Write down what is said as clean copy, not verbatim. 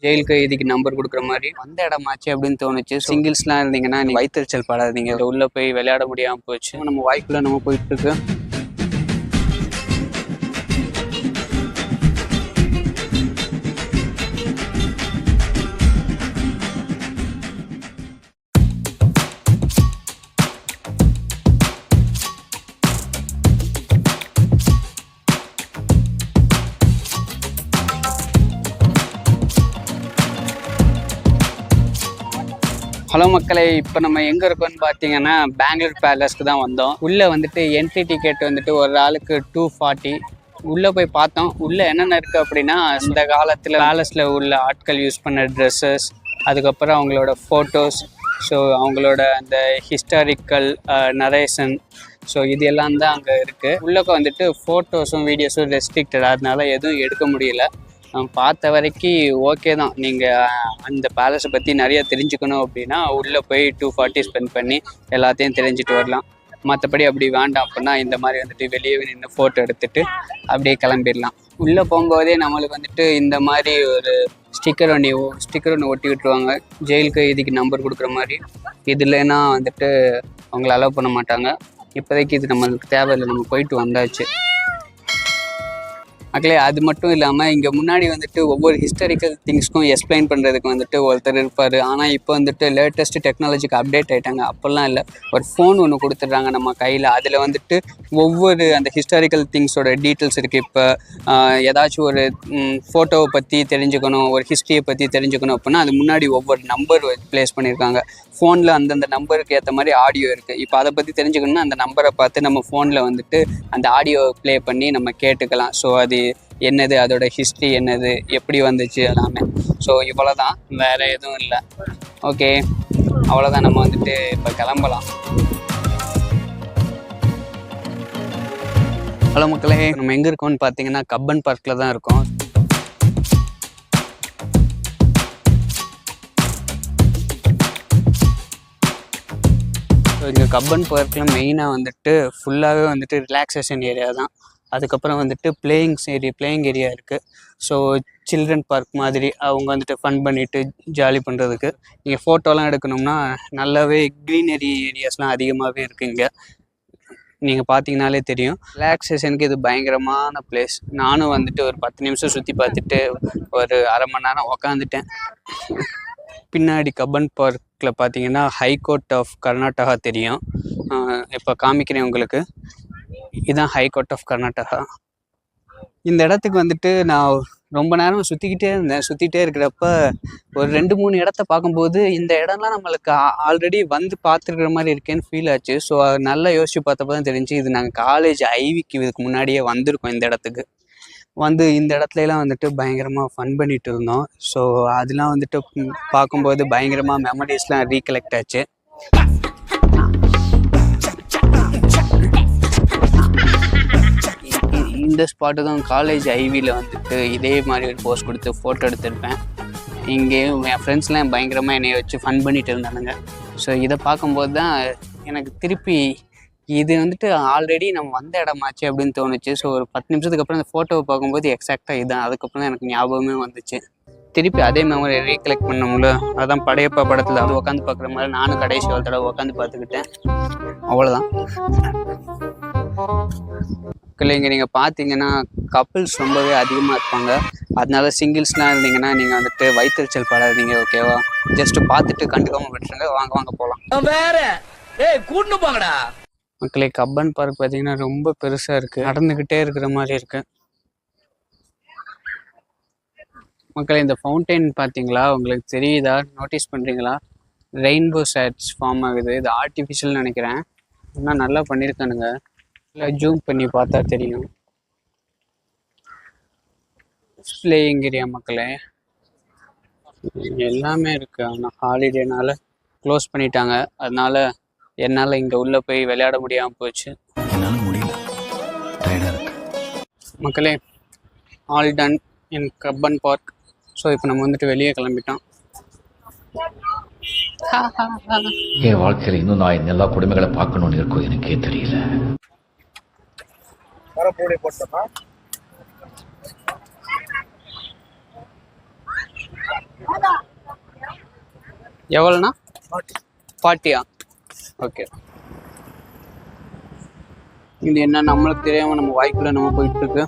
Jail கைதிக்கு number கொடுக்குற மாதிரி வந்த இடமாச்சு அப்படின்னு தோணுச்சு. சிங்கிள்ஸ்லாம் இருந்தீங்கன்னா வயிற்றுச்சல் படாதீங்க. உள்ள போய் விளையாட முடியாமல் போச்சு. நம்ம வாய்க்குள்ள நம்ம போயிட்டு இருக்கு. ஹலோ மக்களே, இப்போ நம்ம எங்கே இருக்கோம்னு பார்த்தீங்கன்னா பெங்களூர் பேலஸ்க்கு தான் வந்தோம். உள்ளே வந்துட்டு என்ட்ரி டிக்கெட் வந்துட்டு ஒரு ஆளுக்கு 240. உள்ளே போய் பார்த்தோம். உள்ளே என்னென்ன இருக்குது அப்படின்னா, இந்த காலத்தில் பேலஸில் உள்ள ஆட்கள் யூஸ் பண்ண ட்ரெஸ்ஸஸ், அதுக்கப்புறம் அவங்களோட ஃபோட்டோஸ், ஸோ அவங்களோட அந்த ஹிஸ்டாரிக்கல் நரேஷன், ஸோ இது எல்லாம் தான் அங்கே இருக்குது. உள்ளே வந்துட்டு ஃபோட்டோஸும் வீடியோஸும் ரெஸ்ட்ரிக்டட், அதனால எதுவும் எடுக்க முடியல. பார்த்த வரைக்கும் ஓகே தான். நீங்கள் அந்த பேலஸை பற்றி நிறைய தெரிஞ்சுக்கணும் அப்படின்னா உள்ளே போய் 240 ஸ்பெண்ட் பண்ணி எல்லாத்தையும் தெரிஞ்சுட்டு வரலாம். மற்றபடி அப்படி வேண்டாம் அப்படின்னா இந்த மாதிரி வந்துட்டு வெளியே நின்று ஃபோட்டோ எடுத்துகிட்டு அப்படியே கிளம்பிடலாம். உள்ளே போகும்போதே நம்மளுக்கு வந்துட்டு இந்த மாதிரி ஒரு ஸ்டிக்கர் ஒன்று ஒட்டி விட்டுருவாங்க. ஜெயில் கைதிக்கு நம்பர் கொடுக்குற மாதிரி. இது இல்லைன்னா வந்துட்டு அவங்கள அலோவ் பண்ண மாட்டாங்க. இப்போதைக்கு இது நம்மளுக்கு தேவையில்லை, நம்ம போயிட்டு வந்தாச்சு மக்களே. அது மட்டும் இல்லாமல் இங்கே முன்னாடி வந்துட்டு ஒவ்வொரு ஹிஸ்டாரிக்கல் திங்ஸ்க்கும் எக்ஸ்பிளைன் பண்ணுறதுக்கு வந்துட்டு ஒருத்தர் இருப்பார். ஆனால் இப்போ வந்துட்டு லேட்டஸ்ட்டு டெக்னாலஜிக்கு அப்டேட் ஆகிட்டாங்க. அப்போல்லாம் இல்லை, ஒரு ஃபோன் ஒன்று கொடுத்துட்றாங்க நம்ம கையில். அதில் வந்துட்டு ஒவ்வொரு அந்த ஹிஸ்டாரிக்கல் திங்ஸோட டீட்டெயில்ஸ் இருக்குது. இப்போ ஏதாச்சும் ஒரு ஃபோட்டோவை பற்றி தெரிஞ்சுக்கணும், ஒரு ஹிஸ்ட்ரியை பற்றி தெரிஞ்சுக்கணும் அப்படின்னா அது முன்னாடி ஒவ்வொரு நம்பர் ப்ளேஸ் பண்ணியிருக்காங்க. ஃபோனில் அந்தந்த நம்பருக்கு ஏற்ற மாதிரி ஆடியோ இருக்குது. இப்போ அதை பற்றி தெரிஞ்சுக்கணுன்னா அந்த நம்பரை பார்த்து நம்ம ஃபோனில் வந்துட்டு அந்த ஆடியோ ப்ளே பண்ணி நம்ம கேட்டுக்கலாம். ஸோ அது என்னது, அதோட ஹிஸ்ட்ரி என்னது, எப்படி வந்துச்சு எல்லாமே. ஸோ இவ்வளோ தான், வேறு எதுவும் இல்லை. ஓகே, அவ்வளோதான். நம்ம வந்துட்டு இப்போ கிளம்பலாம். ஹலோ மக்களே, நம்ம எங்கே இருக்கோம்னு பார்த்தீங்கன்னா கப்பன் பார்க்கில் தான் இருக்கோம். ஸோ இங்கே கப்பன் பார்க்கில் மெயினாக வந்துட்டு ஃபுல்லாகவே வந்துட்டு ரிலாக்ஸேஷன் ஏரியா தான். அதுக்கப்புறம் வந்துட்டு பிளேயிங் ஏரியா இருக்குது. ஸோ சில்ட்ரன் பார்க் மாதிரி அவங்க வந்துட்டு ஃபன் பண்ணிவிட்டு ஜாலி பண்ணுறதுக்கு. நீங்கள் ஃபோட்டோலாம் எடுக்கணும்னா நல்லாவே க்ரீனரி ஏரியாஸ்லாம் அதிகமாகவே இருக்குது இங்கே. நீங்கள் பார்த்தீங்கனாலே தெரியும். ரிலாக்ஸேஷனுக்கு இது பயங்கரமான பிளேஸ். நானும் வந்துட்டு ஒரு 10 நிமிஷம் சுற்றி பார்த்துட்டு ஒரு அரை மணி நேரம் உக்காந்துட்டேன். பின்னாடி கப்பன் பார்க்கில் பார்த்தீங்கன்னா ஹைகோர்ட் ஆஃப் கர்நாடகா தெரியும். இப்போ காமிக்கிறேன் உங்களுக்கு. இதுதான் ஹைகோர்ட் ஆஃப் கர்நாடகா. இந்த இடத்துக்கு வந்துட்டு நான் ரொம்ப நேரம் சுற்றிக்கிட்டே இருக்கிறப்ப ஒரு 2-3 இடத்த பார்க்கும்போது இந்த இடம்லாம் நம்மளுக்கு ஆல்ரெடி வந்து பார்த்துருக்குற மாதிரி இருக்கேன்னு ஃபீல் ஆச்சு. ஸோ நல்லா யோசிச்சு பார்த்தப்ப தான் தெரிஞ்சு இது நாங்கள் காலேஜ் ஐவிக்கு இதுக்கு முன்னாடியே வந்திருக்கோம். இந்த இடத்துக்கு வந்து இந்த இடத்துலலாம் வந்துட்டு பயங்கரமாக ஃபன் பண்ணிகிட்டு இருந்தோம். ஸோ அதெலாம் வந்துட்டு பார்க்கும்போது பயங்கரமாக மெமரிஸ்லாம் ரீகலெக்ட் ஆச்சு. இந்த ஸ்பாட்டு தான் காலேஜ் ஐவியில் வந்துட்டு இதே மாதிரி ஒரு போஸ்ட் கொடுத்து ஃபோட்டோ எடுத்திருப்பேன். இங்கேயும் என் ஃப்ரெண்ட்ஸ்லாம் பயங்கரமாக என்னைய வச்சு ஃபன் பண்ணிகிட்டு இருந்தானுங்க. ஸோ இதை பார்க்கும்போது தான் எனக்கு திருப்பி இது வந்துட்டு ஆல்ரெடி நம்ம வந்த இடமாச்சு அப்படின்னு தோணுச்சு. ஸோ ஒரு 10 நிமிஷத்துக்கு அப்புறம் அந்த ஃபோட்டோவை பார்க்கும்போது எக்ஸாக்டாக இதுதான். அதுக்கப்புறம் தான் எனக்கு ஞாபகமே வந்துச்சு. திருப்பி அதே மெமரி ரீகலெக்ட் பண்ணோம்ல, அதான் படையப்பா படத்தில் அது உட்காந்து பார்க்குற மாதிரி நானும் கடைசி ஒரு தடவை உட்காந்து பார்த்துக்கிட்டேன். அவ்வளோதான். இங்கே நீங்கள் பார்த்தீங்கன்னா கப்பிள்ஸ் ரொம்பவே அதிகமாக இருப்பாங்க. அதனால சிங்கிள்ஸ்லாம் இருந்தீங்கன்னா நீங்கள் வந்துட்டு வயிற்றுச்சல் படாதீங்க. ஓகேவா? ஜஸ்ட்டு பார்த்துட்டு கண்டுக்காமல் விட்டுருங்க. வாங்க போகலாம். மக்களே, கப்பன் பார்க் பார்த்தீங்கன்னா ரொம்ப பெருசாக இருக்குது. நடந்துக்கிட்டே இருக்கிற மாதிரி இருக்குது. மக்களே, இந்த ஃபவுண்டைன் பார்த்தீங்களா? உங்களுக்கு தெரியுதா? நோட்டீஸ் பண்ணுறீங்களா? ரெயின்போ ஷேட்ஸ் ஃபார்ம் ஆகுது. இது ஆர்டிஃபிஷியல்னு நினைக்கிறேன். ஆனால் நல்லா பண்ணியிருக்கானுங்க. இல்லை, ஜூம் பண்ணி பார்த்தா தெரியும். பிளேயிங் ஏரியா மக்களே எல்லாமே இருக்குது. ஆனால் ஹாலிடேனால க்ளோஸ் பண்ணிட்டாங்க. அதனால என்னால் இங்கே உள்ளே போய் விளையாட முடியாமல் போச்சு. என்னால் முடியல, டயர்டாக இருக்கு. மக்களே, all done in Cubbon park. So இப்போ நம்ம வந்துட்டு வெளியே கிளம்பிட்டோம். என் வாழ்க்கையில் இன்னும் நான் எல்லா குடும்பங்களை பார்க்கணும்னு இருக்கும், எனக்கே தெரியல. எவ்வளோண்ணா? 40. ஓகே. இது என்ன நம்மளுக்கு தெரியாம நம்ம வாய்க்குள்ள நம்ம போயிட்டு இருக்கு.